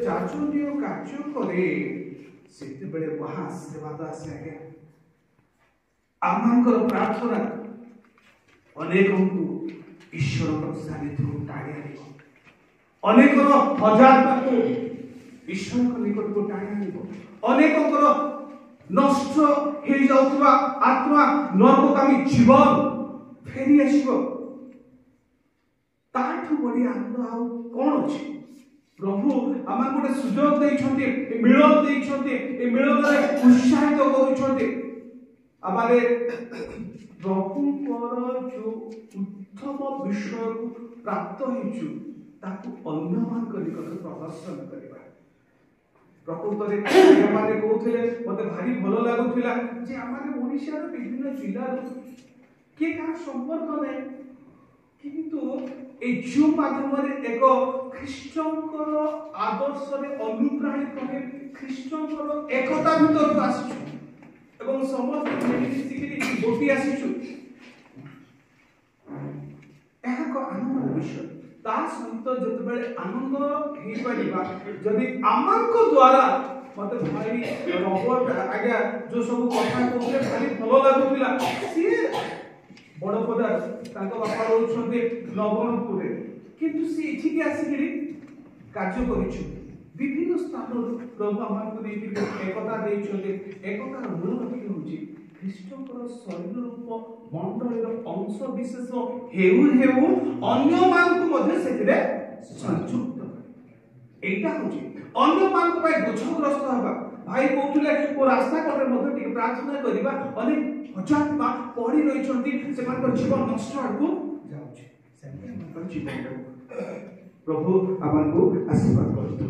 ଯାଚନୀୟ କାର୍ଯ୍ୟ କରେ ସେତେବେଳେ ମହା ଆଶୀର୍ବାଦ ଆସେ। ଆଜ୍ଞା ଆମଙ୍କର ପ୍ରାର୍ଥନା ଅନେକଙ୍କୁ ଈଶ୍ୱରଙ୍କ ସାନିଧ୍ୟକୁ ଟାଣି ଆଣିବ, ଅନେକର ହଜାରକୁ ଈଶ୍ୱରଙ୍କ ନିକଟକୁ ଟାଣି ଆଣିବ, ଅନେକଙ୍କର ନଷ୍ଟ ହେଇଯାଉଥିବା ଆତ୍ମା ନର୍କକାମୀ ଜୀବନ ଫେରି ଆସିବ। ତାଠୁ ବଢି ଆନନ୍ଦ ଆଉ କଣ ଅଛି? ପ୍ରଭୁ ଆମକୁ ଗୋଟେ ସୁଯୋଗ ଦେଇଛନ୍ତି, ମିଳନ ଦେଇଛନ୍ତି, ଏ ମିଳନରେ ଉତ୍ସାହିତ କରୁଛନ୍ତି। ଆମେ ପ୍ରଭୁଙ୍କର ଯୋଉ ଉତ୍ତମ ବିଷୟକୁ ପ୍ରାପ୍ତ ହେଇଛୁ ତାକୁ ଅନ୍ୟମାନଙ୍କ ନିକଟରେ ପ୍ରଦର୍ଶନ କରିବା। ପ୍ରକୃତରେ ମାନେ କହୁଥିଲେ ମତେ ଭାରି ଭଲ ଲାଗୁଥିଲା ଯେ ଆମେ ଓଡ଼ିଶାର ବିଭିନ୍ନ ଜିଲ୍ଲାରୁ କିଏ କାହାର ସମ୍ପର୍କ ନାହିଁ, କିନ୍ତୁ এই ଜୁମ୍ ମାଧ୍ୟମରେ ଏକ ଖ୍ରୀଷ୍ଟଙ୍କର ଆଦର୍ଶରେ ଅନୁପ୍ରାଣିତ ହୋଇ ଖ୍ରୀଷ୍ଟଙ୍କର ଏକତା ଭିତରକୁ ଆସିଛୁ ଏବଂ ସମସ୍ତେ ମିଳିମିଶିକିରି ଗୋଟି ଆସିଛୁ। ଏହା ଏକ ଆନନ୍ଦର ବିଷୟ। ତା ସହିତ ଯେତେବେଳେ ଆନନ୍ଦ ହେଇପାରିବା, ଯଦି ଆମଙ୍କ ଦ୍ୱାରା ମତେ ଭାଇ ରବର୍ଟ ଆଜ୍ଞା ଯୋଉ ସବୁ କଥା କହୁଥିଲେ ଭାରି ଭଲ ଲାଗୁଥିଲା। ସିଏ ବଡ଼ପଦା ତାଙ୍କ ବାପା ରହୁଛନ୍ତି ନବରଙ୍ଗପୁରରେ, କିନ୍ତୁ ସେ ଏଠିକି ଆସିକିରି କାର୍ଯ୍ୟ କରିଛନ୍ତି। ବିଭିନ୍ନ ସ୍ଥାନରୁ ପ୍ରଭୁ ଆମକୁ ନେଇକି ଏକତା ଦେଇଛନ୍ତି। ଏକତାର ମୂଳ ଲକ୍ଷ୍ୟ ହେଉଛି ଖ୍ରୀଷ୍ଟଙ୍କର ଶରୀର ରୂପ ମଣ୍ଡଳୀର ଅଂଶ ବିଶେଷ ହେଉ ହେଉ ଅନ୍ୟମାନଙ୍କୁ ମଧ୍ୟ ସେଥିରେ ସଂଯୁକ୍ତ କରେ। এইটা ହେଉଛି ଅନ୍ୟମାନଙ୍କ ପାଇଁ ବୋଝଗ୍ରସ୍ତ ହେବା। ଭାଇ କହୁଥିଲେ ଓ ରାସ୍ତା କଡ଼ରେ ମଧ୍ୟ ଟିକେ ପ୍ରାର୍ଥନା କରିବା, ଅନେକ ହଜାର ପଡ଼ି ରହିଛନ୍ତି, ସେମାନଙ୍କର ଜୀବନ ନଷ୍ଟ ଆଡ଼କୁ ଯାଉଛି। ସେମାନଙ୍କର ଜୀବନ ପ୍ରଭୁ ଆମକୁ ଆଶୀର୍ବାଦ କରନ୍ତୁ।